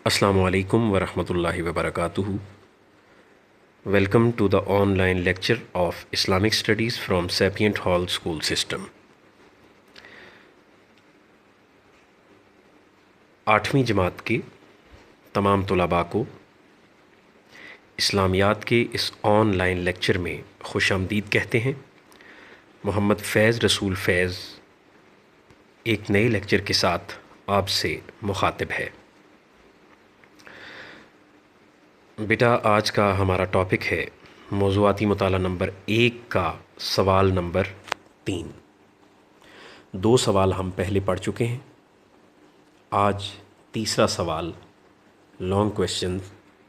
السلام علیکم ورحمۃ اللہ وبرکاتہ. Welcome to the online lecture of Islamic studies from Sapient Hall school system. 8ویں جماعت کے تمام طلباء کو اسلامیات کے اس آن لائن لیکچر میں خوش آمدید کہتے ہیں. محمد فیض رسول فیض ایک نئے لیکچر کے ساتھ آپ سے مخاطب ہے. بیٹا آج کا ہمارا ٹاپک ہے موضوعاتی مطالعہ نمبر 1 کا سوال نمبر 3. 2 سوال ہم پہلے پڑھ چکے ہیں. آج تیسرا سوال لانگ کویشچن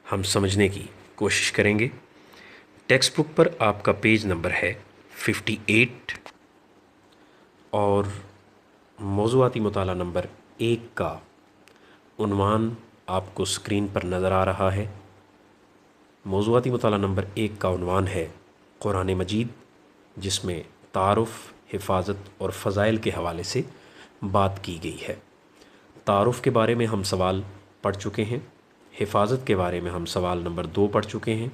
ہم سمجھنے کی کوشش کریں گے. ٹیکسٹ بک پر آپ کا پیج نمبر ہے 58 اور موضوعاتی مطالعہ نمبر 1 کا عنوان آپ کو اسکرین پر نظر آ رہا ہے. موضوعاتی مطالعہ نمبر 1 کا عنوان ہے قرآن مجید، جس میں تعارف، حفاظت اور فضائل کے حوالے سے بات کی گئی ہے. تعارف کے بارے میں ہم سوال پڑھ چکے ہیں، حفاظت کے بارے میں ہم سوال نمبر 2 پڑھ چکے ہیں.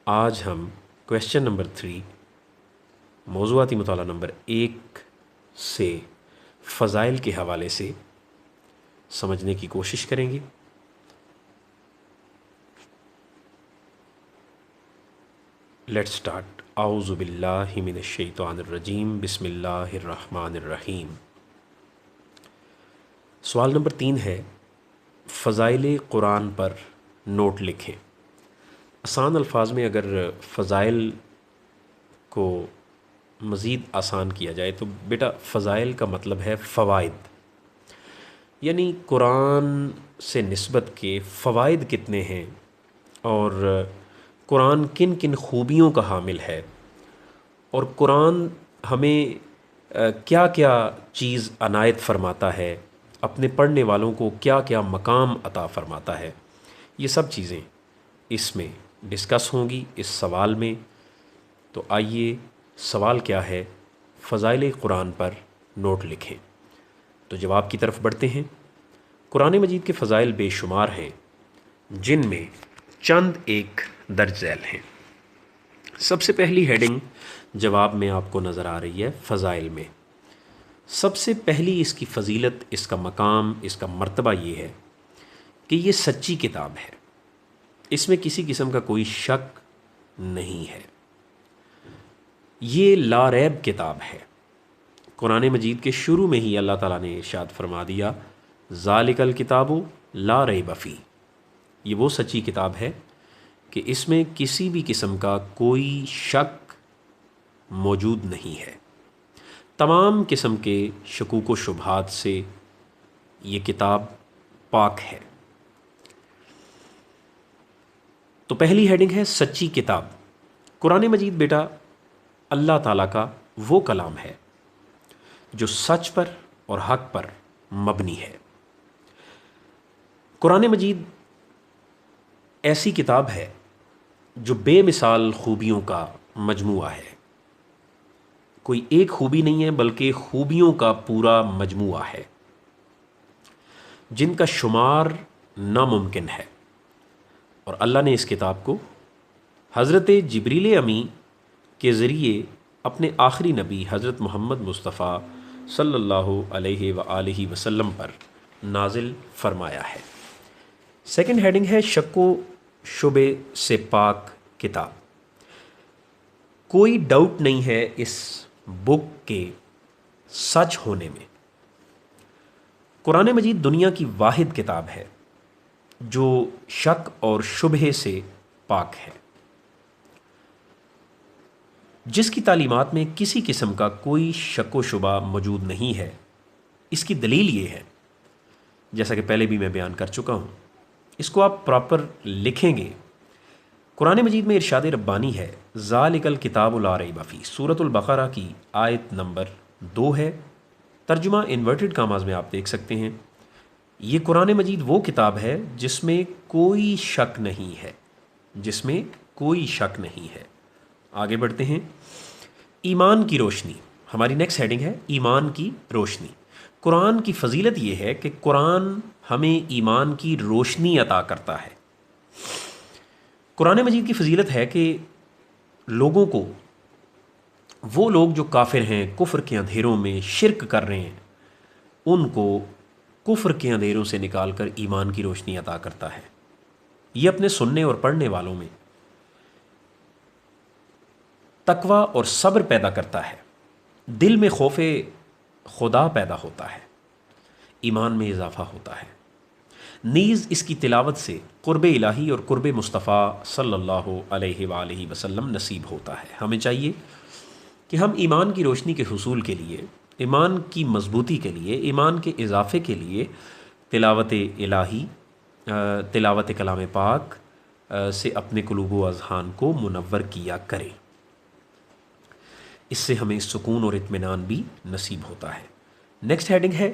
آج ہم کویشچن نمبر 3 موضوعاتی مطالعہ نمبر 1 سے فضائل کے حوالے سے سمجھنے کی کوشش کریں گے. Let start. اعوذ باللہ من الشیطان الرجیم، بسم اللہ الرحمن الرحیم. سوال نمبر 3 ہے فضائل قرآن پر نوٹ لکھیں. آسان الفاظ میں اگر فضائل کو مزید آسان کیا جائے تو بیٹا فضائل کا مطلب ہے فوائد، یعنی قرآن سے نسبت کے فوائد کتنے ہیں اور قرآن کن کن خوبیوں کا حامل ہے اور قرآن ہمیں کیا کیا چیز عنایت فرماتا ہے، اپنے پڑھنے والوں کو کیا کیا مقام عطا فرماتا ہے. یہ سب چیزیں اس میں ڈسکس ہوں گی اس سوال میں. تو آئیے سوال کیا ہے، فضائل قرآن پر نوٹ لکھیں. تو جواب کی طرف بڑھتے ہیں. قرآن مجید کے فضائل بے شمار ہیں، جن میں چند ایک درج ذیل ہیں. سب سے پہلی ہیڈنگ جواب میں آپ کو نظر آ رہی ہے فضائل میں. سب سے پہلی اس کی فضیلت، اس کا مقام، اس کا مرتبہ یہ ہے کہ یہ سچی کتاب ہے. اس میں کسی قسم کا کوئی شک نہیں ہے. یہ لا ریب کتاب ہے. قرآن مجید کے شروع میں ہی اللہ تعالیٰ نے ارشاد فرما دیا ذالک الکتاب لا ریب فیہ. یہ وہ سچی کتاب ہے کہ اس میں کسی بھی قسم کا کوئی شک موجود نہیں ہے. تمام قسم کے شکوک و شبہات سے یہ کتاب پاک ہے. تو پہلی ہیڈنگ ہے سچی کتاب. قرآن مجید بیٹا اللہ تعالیٰ کا وہ کلام ہے جو سچ پر اور حق پر مبنی ہے. قرآن مجید ایسی کتاب ہے جو بے مثال خوبیوں کا مجموعہ ہے. کوئی ایک خوبی نہیں ہے بلکہ خوبیوں کا پورا مجموعہ ہے جن کا شمار ناممکن ہے. اور اللہ نے اس کتاب کو حضرت جبریل امی کے ذریعے اپنے آخری نبی حضرت محمد مصطفیٰ صلی اللہ علیہ وآلہ وسلم پر نازل فرمایا ہے. سیکنڈ ہیڈنگ ہے شک و شبے سے پاک کتاب. کوئی ڈاؤٹ نہیں ہے اس بک کے سچ ہونے میں. قرآن مجید دنیا کی واحد کتاب ہے جو شک اور شبہے سے پاک ہے، جس کی تعلیمات میں کسی قسم کا کوئی شک و شبہ موجود نہیں ہے. اس کی دلیل یہ ہے، جیسا کہ پہلے بھی میں بیان کر چکا ہوں، اس کو آپ پراپر لکھیں گے. قرآن مجید میں ارشاد ربانی ہے ذالک الکتاب لا ریب فیہ. سورۃ البقرہ کی آیت نمبر 2 ہے. ترجمہ انورٹڈ کاماز میں آپ دیکھ سکتے ہیں. یہ قرآن مجید وہ کتاب ہے جس میں کوئی شک نہیں ہے، جس میں کوئی شک نہیں ہے. آگے بڑھتے ہیں. ایمان کی روشنی ہماری نیکسٹ ہیڈنگ ہے ایمان کی روشنی. قرآن کی فضیلت یہ ہے کہ قرآن ہمیں ایمان کی روشنی عطا کرتا ہے۔ قرآن مجید کی فضیلت ہے کہ لوگوں کو، وہ لوگ جو کافر ہیں، کفر کے اندھیروں میں شرک کر رہے ہیں، ان کو کفر کے اندھیروں سے نکال کر ایمان کی روشنی عطا کرتا ہے۔ یہ اپنے سننے اور پڑھنے والوں میں تقوی اور صبر پیدا کرتا ہے، دل میں خوف خدا پیدا ہوتا ہے، ایمان میں اضافہ ہوتا ہے۔ نیز اس کی تلاوت سے قرب الہی اور قرب مصطفیٰ صلی اللہ علیہ وآلہ وسلم نصیب ہوتا ہے۔ ہمیں چاہیے کہ ہم ایمان کی روشنی کے حصول کے لیے، ایمان کی مضبوطی کے لیے، ایمان کے اضافے کے لیے تلاوت الہی، تلاوت کلام پاک سے اپنے قلوب و اذہان کو منور کیا کریں۔ اس سے ہمیں سکون اور اطمینان بھی نصیب ہوتا ہے۔ نیکسٹ ہیڈنگ ہے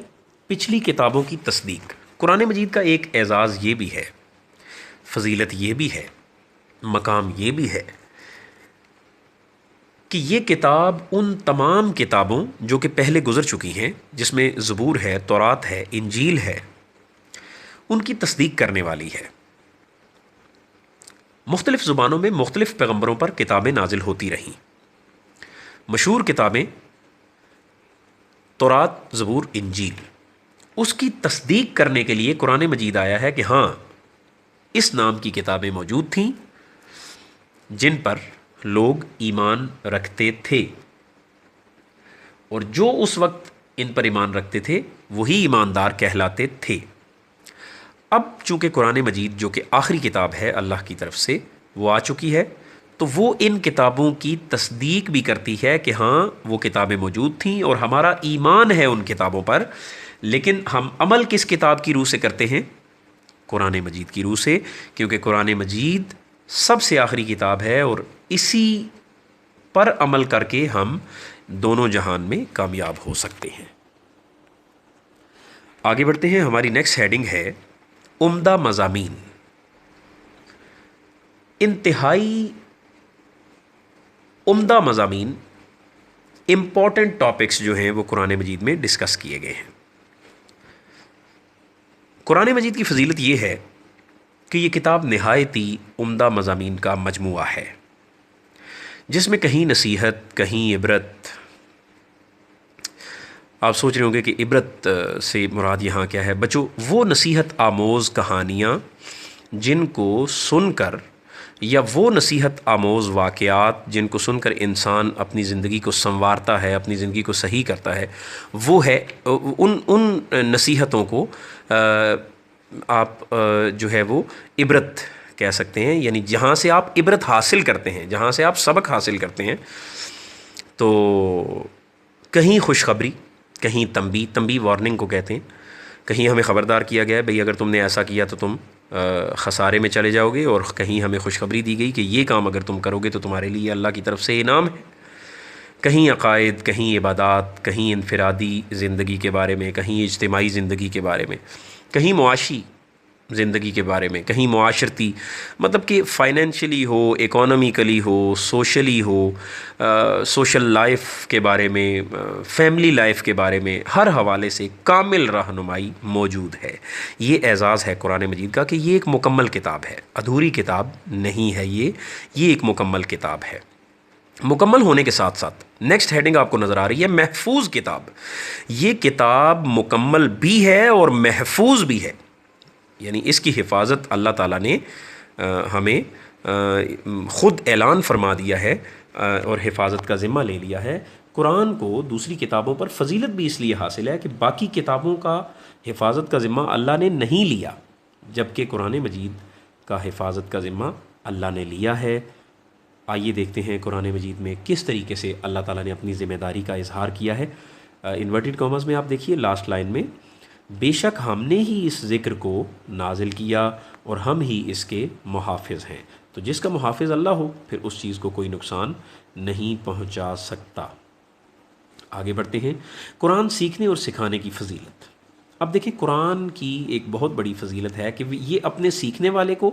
پچھلی کتابوں کی تصدیق۔ قرآن مجید کا ایک اعزاز یہ بھی ہے، فضیلت یہ بھی ہے، مقام یہ بھی ہے کہ یہ کتاب ان تمام کتابوں جو کہ پہلے گزر چکی ہیں، جس میں زبور ہے، تورات ہے، انجیل ہے، ان کی تصدیق کرنے والی ہے۔ مختلف زبانوں میں مختلف پیغمبروں پر کتابیں نازل ہوتی رہیں۔ مشہور کتابیں تورات، زبور، انجیل، اس کی تصدیق کرنے کے لیے قرآن مجید آیا ہے کہ ہاں، اس نام کی کتابیں موجود تھیں جن پر لوگ ایمان رکھتے تھے، اور جو اس وقت ان پر ایمان رکھتے تھے وہی ایماندار کہلاتے تھے۔ اب چونکہ قرآن مجید جو کہ آخری کتاب ہے اللہ کی طرف سے، وہ آ چکی ہے، تو وہ ان کتابوں کی تصدیق بھی کرتی ہے کہ ہاں، وہ کتابیں موجود تھیں اور ہمارا ایمان ہے ان کتابوں پر، لیکن ہم عمل کس کتاب کی روح سے کرتے ہیں؟ قرآن مجید کی روح سے، کیونکہ قرآن مجید سب سے آخری کتاب ہے اور اسی پر عمل کر کے ہم دونوں جہان میں کامیاب ہو سکتے ہیں۔ آگے بڑھتے ہیں، ہماری نیکسٹ ہیڈنگ ہے عمدہ مضامین۔ انتہائی عمدہ مضامین، امپورٹنٹ ٹاپکس جو ہیں وہ قرآن مجید میں ڈسکس کیے گئے ہیں۔ قرآن مجید کی فضیلت یہ ہے کہ یہ کتاب نہایت ہی عمدہ مضامین کا مجموعہ ہے، جس میں کہیں نصیحت، کہیں عبرت۔ آپ سوچ رہے ہوں گے کہ عبرت سے مراد یہاں کیا ہے؟ بچوں، وہ نصیحت آموز کہانیاں جن کو سن کر، یا وہ نصیحت آموز واقعات جن کو سن کر انسان اپنی زندگی کو سنوارتا ہے، اپنی زندگی کو صحیح کرتا ہے، وہ ہے ان نصیحتوں کو آپ جو ہے وہ عبرت کہہ سکتے ہیں، یعنی جہاں سے آپ عبرت حاصل کرتے ہیں، جہاں سے آپ سبق حاصل کرتے ہیں۔ تو کہیں خوشخبری، کہیں تنبیہ وارننگ کو کہتے ہیں، کہیں ہمیں خبردار کیا گیا ہے بھئی اگر تم نے ایسا کیا تو تم خسارے میں چلے جاؤ گے، اور کہیں ہمیں خوشخبری دی گئی کہ یہ کام اگر تم کرو گے تو تمہارے لیے اللہ کی طرف سے انعام ہے۔ کہیں عقائد، کہیں عبادات، کہیں انفرادی زندگی کے بارے میں، کہیں اجتماعی زندگی کے بارے میں، کہیں معاشی زندگی کے بارے میں، کہیں معاشرتی، مطلب کہ فائنینشلی ہو، اکانومیکلی ہو، سوشلی ہو، سوشل لائف کے بارے میں، فیملی لائف کے بارے میں، ہر حوالے سے کامل رہنمائی موجود ہے۔ یہ اعزاز ہے قرآن مجید کا کہ یہ ایک مکمل کتاب ہے، ادھوری کتاب نہیں ہے، یہ ایک مکمل کتاب ہے۔ مکمل ہونے کے ساتھ ساتھ نیکسٹ ہیڈنگ آپ کو نظر آ رہی ہے محفوظ کتاب۔ یہ کتاب مکمل بھی ہے اور محفوظ بھی ہے، یعنی اس کی حفاظت اللہ تعالیٰ نے ہمیں خود اعلان فرما دیا ہے اور حفاظت کا ذمہ لے لیا ہے۔ قرآن کو دوسری کتابوں پر فضیلت بھی اس لیے حاصل ہے کہ باقی کتابوں کا حفاظت کا ذمہ اللہ نے نہیں لیا، جبکہ قرآن مجید کا حفاظت کا ذمہ اللہ نے لیا ہے۔ آئیے دیکھتے ہیں قرآن مجید میں کس طریقے سے اللہ تعالیٰ نے اپنی ذمہ داری کا اظہار کیا ہے۔ انورٹڈ کاماز میں آپ دیکھیے لاسٹ لائن میں، بے شک ہم نے ہی اس ذکر کو نازل کیا اور ہم ہی اس کے محافظ ہیں۔ تو جس کا محافظ اللہ ہو، پھر اس چیز کو کوئی نقصان نہیں پہنچا سکتا۔ آگے بڑھتے ہیں، قرآن سیکھنے اور سکھانے کی فضیلت۔ اب دیکھیں، قرآن کی ایک بہت بڑی فضیلت ہے کہ یہ اپنے سیکھنے والے کو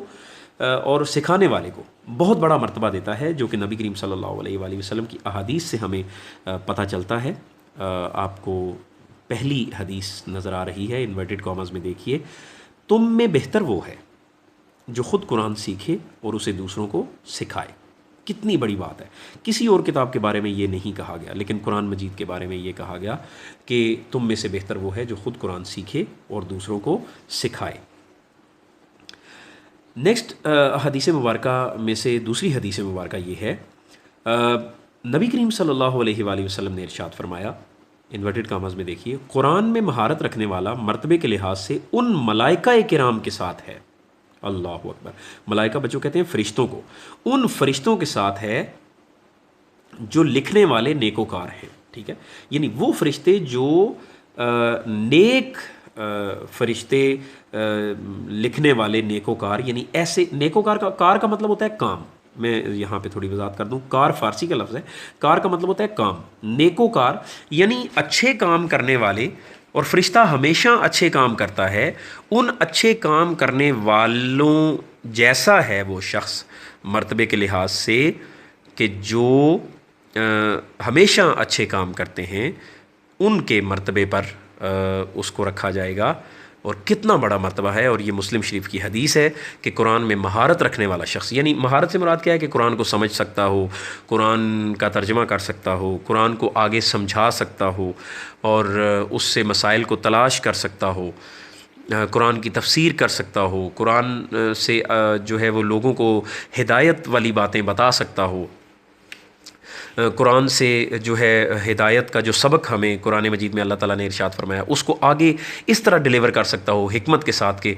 اور سکھانے والے کو بہت بڑا مرتبہ دیتا ہے، جو کہ نبی کریم صلی اللہ علیہ وآلہ وسلم کی احادیث سے ہمیں پتہ چلتا ہے۔ آپ کو پہلی حدیث نظر آ رہی ہے، انورٹڈ کامز میں دیکھیے، تم میں بہتر وہ ہے جو خود قرآن سیکھے اور اسے دوسروں کو سکھائے۔ کتنی بڑی بات ہے، کسی اور کتاب کے بارے میں یہ نہیں کہا گیا، لیکن قرآن مجید کے بارے میں یہ کہا گیا کہ تم میں سے بہتر وہ ہے جو خود قرآن سیکھے اور دوسروں کو سکھائے۔ نیکسٹ حدیث مبارکہ میں سے دوسری حدیث مبارکہ یہ ہے، نبی کریم صلی اللہ علیہ وآلہ وسلم نے ارشاد فرمایا، انورٹڈ کامز میں دیکھیے، قرآن میں مہارت رکھنے والا مرتبے کے لحاظ سے ان ملائکہ کرام کے ساتھ ہے، اللہ اکبر، ملائکہ بچوں کہتے ہیں فرشتوں کو، ان فرشتوں کے ساتھ ہے جو لکھنے والے نیکوکار ہیں، ٹھیک ہے، یعنی وہ فرشتے جو نیک فرشتے لکھنے والے نیکوکار، یعنی ایسے نیکوکار کا کار کا مطلب ہوتا ہے کام، میں یہاں پہ تھوڑی وضاحت کر دوں، کار فارسی کا لفظ ہے، کار کا مطلب ہوتا ہے کام، نیکوکار یعنی اچھے کام کرنے والے، اور فرشتہ ہمیشہ اچھے کام کرتا ہے، ان اچھے کام کرنے والوں جیسا ہے وہ شخص مرتبے کے لحاظ سے کہ جو ہمیشہ اچھے کام کرتے ہیں، ان کے مرتبے پر اس کو رکھا جائے گا۔ اور کتنا بڑا مرتبہ ہے، اور یہ مسلم شریف کی حدیث ہے کہ قرآن میں مہارت رکھنے والا شخص، یعنی مہارت سے مراد کیا ہے کہ قرآن کو سمجھ سکتا ہو، قرآن کا ترجمہ کر سکتا ہو، قرآن کو آگے سمجھا سکتا ہو، اور اس سے مسائل کو تلاش کر سکتا ہو، قرآن کی تفسیر کر سکتا ہو، قرآن سے جو ہے وہ لوگوں کو ہدایت والی باتیں بتا سکتا ہو، قرآن سے جو ہے ہدایت کا جو سبق ہمیں قرآن مجید میں اللہ تعالیٰ نے ارشاد فرمایا اس کو آگے اس طرح ڈیلیور کر سکتا ہو حکمت کے ساتھ کہ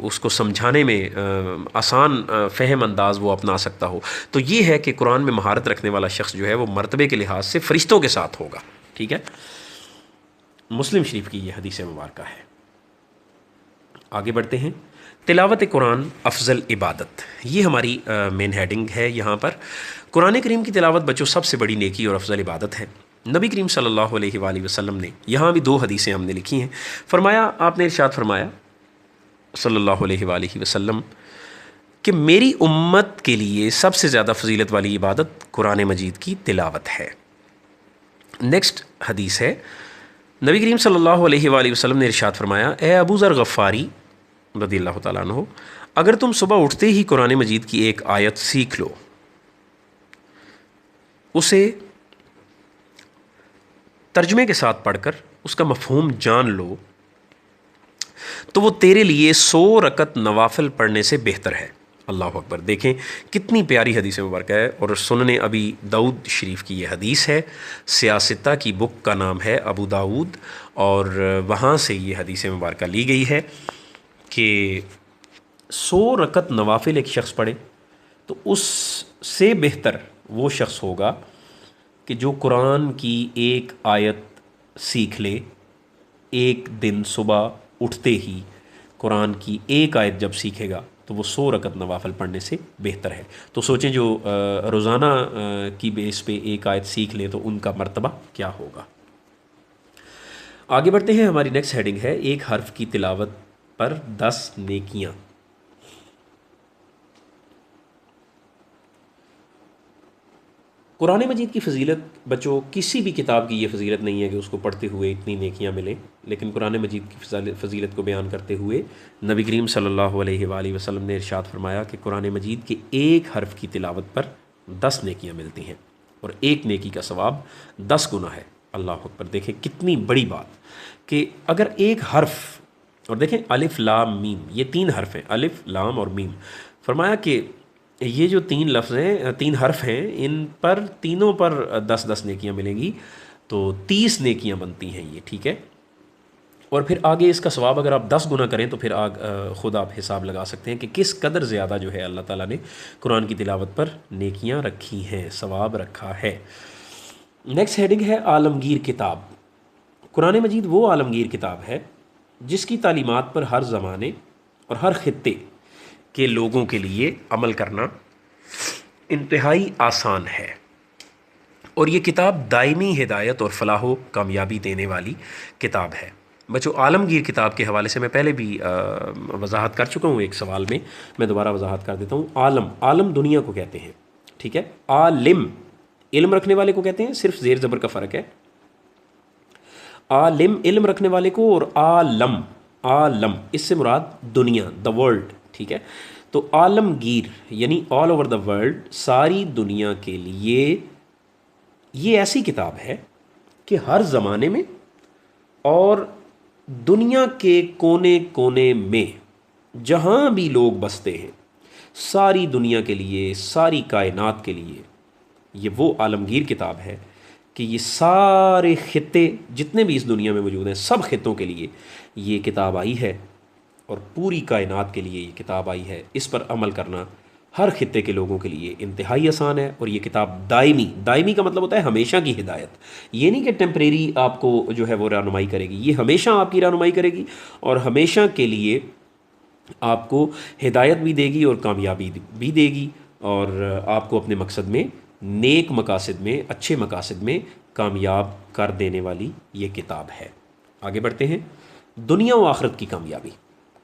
اس کو سمجھانے میں آسان فہم انداز وہ اپنا سکتا ہو، تو یہ ہے کہ قرآن میں مہارت رکھنے والا شخص جو ہے وہ مرتبے کے لحاظ سے فرشتوں کے ساتھ ہوگا، ٹھیک ہے۔ مسلم شریف کی یہ حدیث مبارکہ ہے۔ آگے بڑھتے ہیں، تلاوت قرآن افضل عبادت، یہ ہماری مین ہیڈنگ ہے یہاں پر۔ قرآن کریم کی تلاوت بچوں سب سے بڑی نیکی اور افضل عبادت ہے۔ نبی کریم صلی اللہ علیہ وآلہ وسلم نے، یہاں بھی 2 حدیثیں ہم نے لکھی ہیں، فرمایا، آپ نے ارشاد فرمایا صلی اللہ علیہ وآلہ وسلم کہ میری امت کے لیے سب سے زیادہ فضیلت والی عبادت قرآن مجید کی تلاوت ہے۔ نیکسٹ حدیث ہے، نبی کریم صلی اللہ علیہ وآلہ وسلم نے ارشاد فرمایا، اے ابو ذر غفاری رضی اللہ تعالیٰ عنہ، اگر تم صبح اٹھتے ہی قرآن مجید کی ایک آیت سیکھ لو، اسے ترجمے کے ساتھ پڑھ کر اس کا مفہوم جان لو، تو وہ تیرے لیے 100 رکعت نوافل پڑھنے سے بہتر ہے۔ اللہ اکبر، دیکھیں کتنی پیاری حدیث مبارکہ ہے، اور سنن ابی داؤد شریف کی یہ حدیث ہے، سیاستہ کی بک کا نام ہے ابو داؤد، اور وہاں سے یہ حدیث مبارکہ لی گئی ہے کہ 100 رکعت نوافل ایک شخص پڑھے تو اس سے بہتر وہ شخص ہوگا کہ جو قرآن کی ایک آیت سیکھ لے، ایک دن صبح اٹھتے ہی قرآن کی ایک آیت جب سیکھے گا تو وہ 100 رکعت نوافل پڑھنے سے بہتر ہے۔ تو سوچیں جو روزانہ کی بیس پہ ایک آیت سیکھ لیں تو ان کا مرتبہ کیا ہوگا۔ آگے بڑھتے ہیں، ہماری نیکسٹ ہیڈنگ ہے، ایک حرف کی تلاوت پر 10 نیکیاں۔ قرآن مجید کی فضیلت بچوں کسی بھی کتاب کی یہ فضیلت نہیں ہے کہ اس کو پڑھتے ہوئے اتنی نیکیاں ملیں، لیکن قرآن مجید کی فضیلت کو بیان کرتے ہوئے نبی کریم صلی اللہ علیہ وآلہ وسلم نے ارشاد فرمایا کہ قرآن مجید کے ایک حرف کی تلاوت پر 10 نیکیاں ملتی ہیں، اور ایک نیکی کا ثواب 10 گنا ہے۔ اللہ اکبر، دیکھیں کتنی بڑی بات کہ اگر ایک حرف، اور دیکھیں الف لام میم، یہ 3 حرف ہیں، الف لام اور میم، فرمایا کہ یہ جو 3 لفظ ہیں، 3 حرف ہیں، ان پر تینوں پر 10 نیکیاں ملیں گی، تو 30 نیکیاں بنتی ہیں یہ، ٹھیک ہے۔ اور پھر آگے اس کا ثواب اگر آپ 10 گنا کریں تو پھر خود آپ حساب لگا سکتے ہیں کہ کس قدر زیادہ جو ہے اللہ تعالیٰ نے قرآن کی تلاوت پر نیکیاں رکھی ہیں، ثواب رکھا ہے۔ نیکسٹ ہیڈنگ ہے، عالمگیر کتاب۔ قرآن مجید وہ عالمگیر کتاب ہے جس کی تعلیمات پر ہر زمانے اور ہر خطے کے لوگوں کے لیے عمل کرنا انتہائی آسان ہے، اور یہ کتاب دائمی ہدایت اور فلاح و کامیابی دینے والی کتاب ہے۔ بچوں، عالمگیر کتاب کے حوالے سے میں پہلے بھی وضاحت کر چکا ہوں ایک سوال میں دوبارہ وضاحت کر دیتا ہوں۔ عالم دنیا کو کہتے ہیں، ٹھیک ہے۔ عالم علم رکھنے والے کو کہتے ہیں، صرف زیر زبر کا فرق ہے۔ عالم علم رکھنے والے کو، اور عالم، عالم اس سے مراد دنیا، دا ورلڈ، ٹھیک ہے. تو عالمگیر یعنی آل اوور دا ورلڈ، ساری دنیا کے لیے یہ ایسی کتاب ہے کہ ہر زمانے میں اور دنیا کے کونے کونے میں جہاں بھی لوگ بستے ہیں، ساری دنیا کے لیے، ساری کائنات کے لیے یہ وہ عالمگیر کتاب ہے کہ یہ سارے خطے جتنے بھی اس دنیا میں موجود ہیں، سب خطوں کے لیے یہ کتاب آئی ہے، اور پوری کائنات کے لیے یہ کتاب آئی ہے. اس پر عمل کرنا ہر خطے کے لوگوں کے لیے انتہائی آسان ہے. اور یہ کتاب دائمی، دائمی کا مطلب ہوتا ہے ہمیشہ کی ہدایت. یہ نہیں کہ ٹیمپریری آپ کو جو ہے وہ رہنمائی کرے گی، یہ ہمیشہ آپ کی رہنمائی کرے گی اور ہمیشہ کے لیے آپ کو ہدایت بھی دے گی اور کامیابی بھی دے گی، اور آپ کو اپنے مقصد میں، نیک مقاصد میں، اچھے مقاصد میں کامیاب کر دینے والی یہ کتاب ہے. آگے بڑھتے ہیں. دنیا و آخرت کی کامیابی.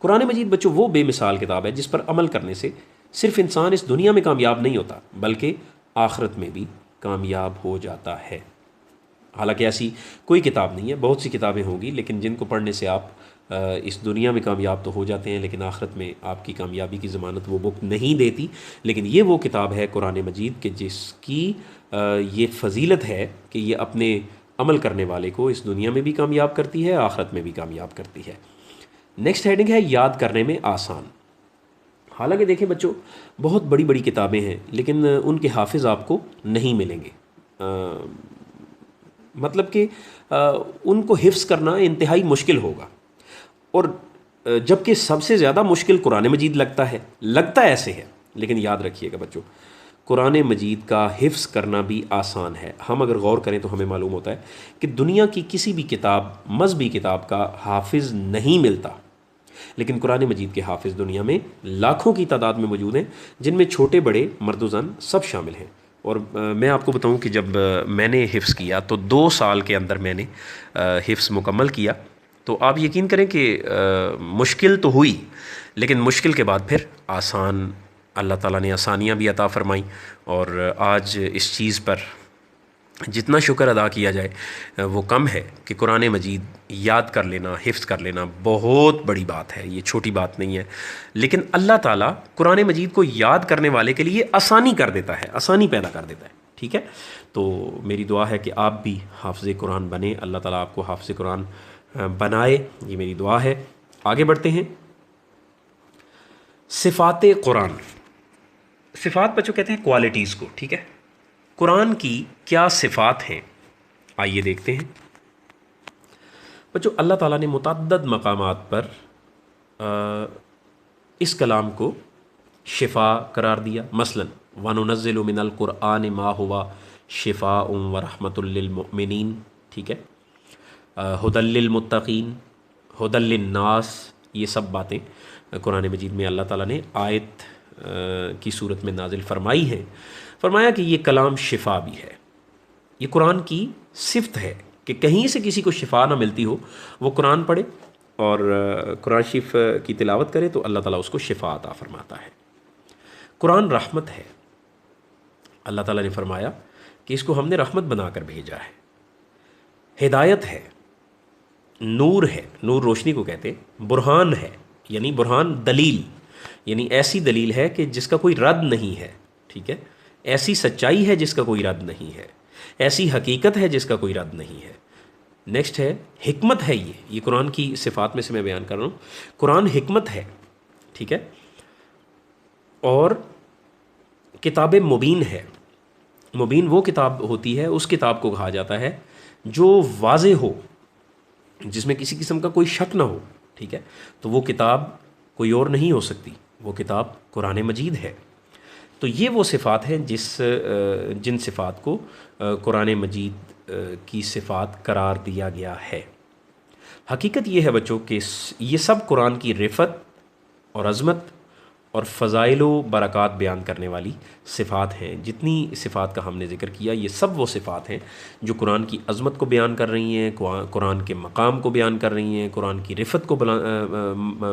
قرآن مجید بچوں وہ بے مثال کتاب ہے جس پر عمل کرنے سے صرف انسان اس دنیا میں کامیاب نہیں ہوتا بلکہ آخرت میں بھی کامیاب ہو جاتا ہے. حالانکہ ایسی کوئی کتاب نہیں ہے، بہت سی کتابیں ہوں گی لیکن جن کو پڑھنے سے آپ اس دنیا میں کامیاب تو ہو جاتے ہیں، لیکن آخرت میں آپ کی کامیابی کی ضمانت وہ بک نہیں دیتی. لیکن یہ وہ کتاب ہے قرآن مجید کہ جس کی یہ فضیلت ہے کہ یہ اپنے عمل کرنے والے کو اس دنیا میں بھی کامیاب کرتی ہے، آخرت میں بھی کامیاب کرتی ہے. نیکسٹ ہیڈنگ ہے یاد کرنے میں آسان. حالانکہ دیکھیں بچوں، بہت بڑی بڑی کتابیں ہیں لیکن ان کے حافظ آپ کو نہیں ملیں گے. مطلب کہ ان کو حفظ کرنا انتہائی مشکل ہوگا. اور جبکہ سب سے زیادہ مشکل قرآن مجید لگتا ایسے ہے، لیکن یاد رکھیے گا بچوں، قرآن مجید کا حفظ کرنا بھی آسان ہے. ہم اگر غور کریں تو ہمیں معلوم ہوتا ہے کہ دنیا کی کسی بھی کتاب، مذہبی کتاب کا حافظ نہیں ملتا، لیکن قرآن مجید کے حافظ دنیا میں لاکھوں کی تعداد میں موجود ہیں، جن میں چھوٹے بڑے، مرد و زن سب شامل ہیں. اور میں آپ کو بتاؤں کہ جب میں نے حفظ کیا تو 2 سال کے اندر میں نے حفظ مکمل کیا. تو آپ یقین کریں کہ مشکل تو ہوئی، لیکن مشکل کے بعد پھر آسان، اللہ تعالیٰ نے آسانیاں بھی عطا فرمائیں. اور آج اس چیز پر جتنا شکر ادا کیا جائے وہ کم ہے کہ قرآن مجید یاد کر لینا، حفظ کر لینا بہت بڑی بات ہے، یہ چھوٹی بات نہیں ہے. لیکن اللہ تعالیٰ قرآن مجید کو یاد کرنے والے کے لیے آسانی کر دیتا ہے، آسانی پیدا کر دیتا ہے. ٹھیک ہے، تو میری دعا ہے کہ آپ بھی حافظ قرآن بنیں، اللہ تعالیٰ آپ کو حافظ قرآن بنائے، یہ میری دعا ہے. آگے بڑھتے ہیں. صفات قرآن. صفات بچوں کہتے ہیں کوالٹیز کو. ٹھیک ہے، قرآن کی کیا صفات ہیں، آئیے دیکھتے ہیں. بچوں اللہ تعالیٰ نے متعدد مقامات پر اس کلام کو شفا قرار دیا. مثلا وَنُنَزِّلُ مِنَ الْقُرْآنِ مَا هُوَ شِفَاءٌ وَرَحْمَةٌ لِّلْمُؤْمِنِينَ. ٹھیک ہے، هُدًى لِّلْمُتَّقِينَ، هُدًى لِّلنَّاسِ. یہ سب باتیں قرآن مجید میں اللہ تعالیٰ نے آیت کی صورت میں نازل فرمائی ہیں. فرمایا کہ یہ کلام شفا بھی ہے. یہ قرآن کی صفت ہے کہ کہیں سے کسی کو شفا نہ ملتی ہو، وہ قرآن پڑھے اور قرآن شریف کی تلاوت کرے تو اللہ تعالیٰ اس کو شفا عطا فرماتا ہے. قرآن رحمت ہے. اللہ تعالیٰ نے فرمایا کہ اس کو ہم نے رحمت بنا کر بھیجا ہے. ہدایت ہے، نور ہے، نور روشنی کو کہتے. برہان ہے، یعنی برہان دلیل، یعنی ایسی دلیل ہے کہ جس کا کوئی رد نہیں ہے. ٹھیک ہے، ایسی سچائی ہے جس کا کوئی رد نہیں ہے، ایسی حقیقت ہے جس کا کوئی رد نہیں ہے. نیکسٹ ہے حکمت ہے. یہ قرآن کی صفات میں سے میں بیان کر رہا ہوں. قرآن حکمت ہے. ٹھیک ہے، اور کتاب مبین ہے. مبین وہ کتاب ہوتی ہے، اس کتاب کو کہا جاتا ہے جو واضح ہو، جس میں کسی قسم کا کوئی شک نہ ہو. ٹھیک ہے، تو وہ کتاب کوئی اور نہیں ہو سکتی، وہ کتاب قرآن مجید ہے. تو یہ وہ صفات ہیں جن صفات کو قرآن مجید کی صفات قرار دیا گیا ہے. حقیقت یہ ہے بچوں کہ یہ سب قرآن کی رفت اور عظمت اور فضائل و برکات بیان کرنے والی صفات ہیں. جتنی صفات کا ہم نے ذکر کیا یہ سب وہ صفات ہیں جو قرآن کی عظمت کو بیان کر رہی ہیں، قرآن کے مقام کو بیان کر رہی ہیں، قرآن کی رفت کو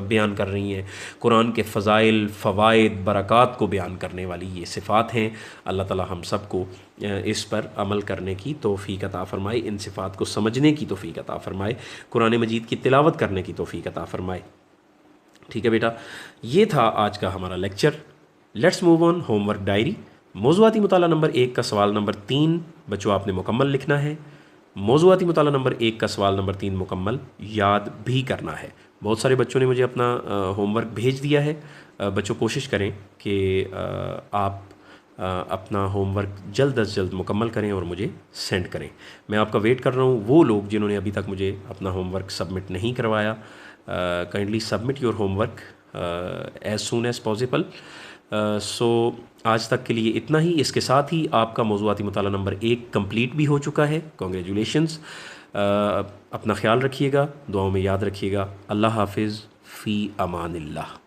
بیان کر رہی ہیں، قرآن کے فضائل، فوائد، برکات کو بیان کرنے والی یہ صفات ہیں. اللہ تعالی ہم سب کو اس پر عمل کرنے کی توفیق عطا فرمائے، ان صفات کو سمجھنے کی توفیق عطا فرمائے، قرآن مجید کی تلاوت کرنے کی توفیق عطا فرمائے. ٹھیک ہے بیٹا، یہ تھا آج کا ہمارا lecture. Let's move on homework diary. موضوعاتی مطالعہ نمبر 1 کا سوال نمبر 3 بچوں آپ نے مکمل لکھنا ہے. موضوعاتی مطالعہ نمبر 1 کا سوال نمبر 3 مکمل یاد بھی کرنا ہے. بہت سارے بچوں نے مجھے اپنا ہوم ورک بھیج دیا ہے. بچوں کوشش کریں کہ آپ اپنا ہوم ورک جلد از جلد مکمل کریں اور مجھے سینڈ کریں. میں آپ کا ویٹ کر رہا ہوں. وہ لوگ جنہوں نے ابھی تک مجھے اپنا ہوم ورک سبمٹ نہیں کروایا، kindly submit your homework as soon as possible. So آج تک کے لیے اتنا ہی. اس کے ساتھ ہی آپ کا موضوعاتی مطالعہ نمبر 1 کمپلیٹ بھی ہو چکا ہے. کانگریچولیشنز. اپنا خیال رکھیے گا، دعاؤں میں یاد رکھیے گا. اللہ حافظ، فی امان اللہ.